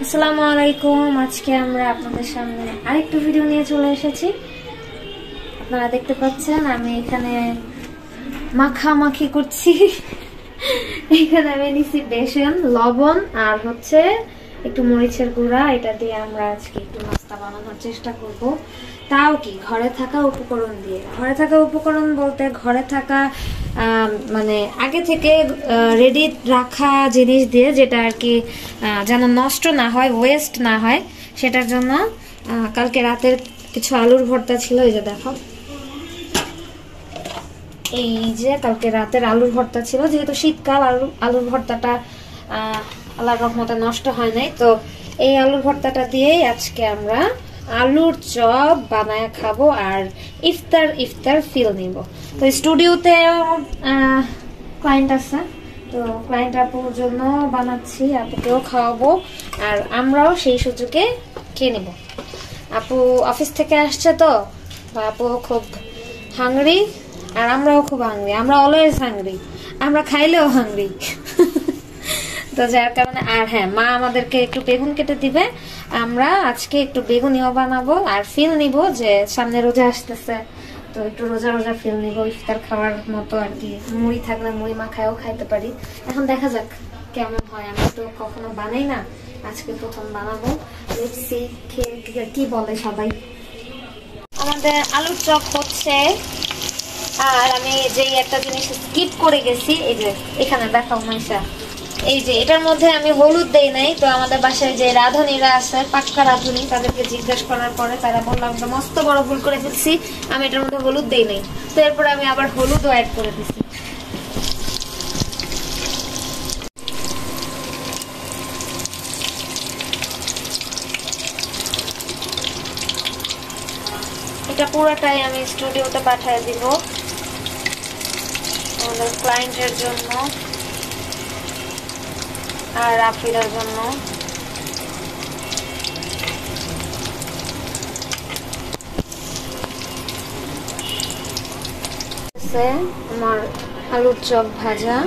আসসালামু আলাইকুম। আজকে আমরা আপনাদের সামনে আরেকটা ভিডিও নিয়ে চলে এসেছি। আপনারা দেখতে পাচ্ছেন আমি এখানে মাখামাখি করছি। এখানে আমি নিছি বেসন, লবণ আর হচ্ছে একটু মরিচের গুঁড়া। এটা দিয়ে আমরা আজকে একটু নাস্তা বানানোর চেষ্টা করব। তাও কি ঘরে থাকা উপকরণ দিয়ে। ঘরে থাকা উপকরণ বলতে ঘরে থাকা মানে আগে থেকে রেডি রাখা জিনিস দিয়ে, যেটা আর কি যেন নষ্ট না হয়, ওয়েস্ট না হয়, সেটার জন্য কালকে রাতের কিছু আলুর ভর্তা ছিল। এই যে দেখো, এই যে কালকে রাতের আলুর ভর্তা ছিল। যেহেতু শীতকাল, আলুর ভর্তাটা আল্লাহর রহমতে নষ্ট হয় নাই। তো এই আলুর ভর্তাটা দিয়েই আজকে আমরা আলুর চপ বানায় খাবো আর ইফতার ফিল নিব। তো স্টুডিওতে ক্লায়েন্ট আছে, তো ক্লায়েন্ট আপুর জন্য বানাচ্ছি, আপুকেও খাওয়াবো আর আমরাও সেই সুযোগে খেয়ে নিব। আপু অফিস থেকে আসছে, তো আপু খুব হাংরি আর আমরাও খুব হাংরি। আমরা অলওয়েজ হাংরি, আমরা খাইলেও হাংরি। তো যার কারণে আর হ্যাঁ, মা আমাদেরকে একটু বেগুন কেটে দিবে, আমরা আজকে একটু বেগুনিও বানাবো আর ফিল নিব যে সামনে রোজা আসতেছে, তো একটু রোজা রোজা ফিল নিব, ইফতার খাওয়ার মতো আর কি। মুড়ি থাকলে মুড়ি মাখায়ও খাইতে পারি। এখন দেখা যাক কেমন হয়, আমি তো কখনো বানাই না, আজকে প্রথম বানাবো। লেটস সি কি বলে সবাই। আমাদের আলুর চপ হচ্ছে। আর আমি যে একটা জিনিস স্কিপ করে গেছি, এই যে এখানে দেখাও মাইশা, এই যে এটার মধ্যে আমি হলুদ দেই নাই। তো আমাদের বাসায় যে রাঁধুনিরা আছে, পাক্কা রাঁধুনি, তাদেরকে জিজ্ঞেস করার পরে তারা বললাম যে মস্ত বড় ভুল করে ফেলছি, আমি এটার মধ্যে হলুদ দেই নাই। তো এরপর আমি আবার হলুদও অ্যাড করে দিছি। এটা পুরোটাই আমি স্টুডিওতে পাঠিয়ে দিব আমাদের ক্লায়েন্টের জন্য আর রাফিদার জন্য। আমার আলুর চপ ভাজা,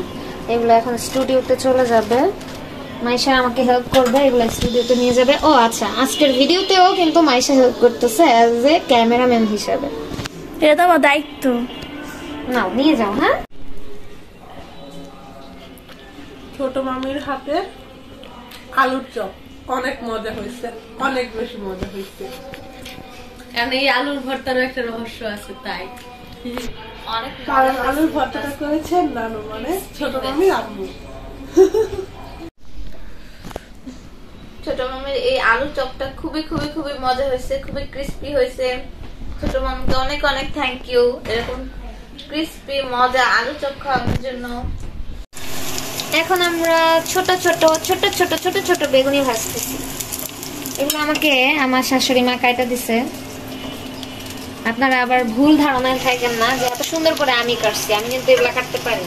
এগুলো এখন স্টুডিওতে চলে যাবে। মাইশা আমাকে হেল্প করবে, এগুলো স্টুডিওতে নিয়ে যাবে। ও আচ্ছা, আজকের ভিডিওতেও কিন্তু মাইশা হেল্প করতেছে অ্যাজ এ ক্যামেরাম্যান হিসাবে। এটা তো আমার দায়িত্ব। নাও নিয়ে যাও। হ্যাঁ, ছোট মামির হাতে আলুর চপ অনেক মজা হয়েছে, অনেক বেশি মজা হয়েছে। কারণ এই আলুর ভর্তার একটা রহস্য আছে, তাই কারণ আলুর ভর্তাটা করেছেন নানু, মানে ছোট মামির আম্মু। ছোট মামির এই আলুর চপটা খুবই খুবই খুবই মজা হয়েছে, খুবই ক্রিস্পি হয়েছে। ছোট মামিকে অনেক অনেক থ্যাংক ইউ, এরকম ক্রিস্পি মজা আলু চপ খাওয়ানোর জন্য। এখন আমরা ছোট ছোট ছোট ছোট ছোট ছোট বেগুনি ভাজতেছি। এগুলো আমাকে আমার শাশুড়ি মা কাইটা দিছে। আপনারা আবার ভুল ধারণায় থাকেন না যে এত সুন্দর করে আমি কাটছি, আমি কিন্তু এগুলা কাটতে পারি।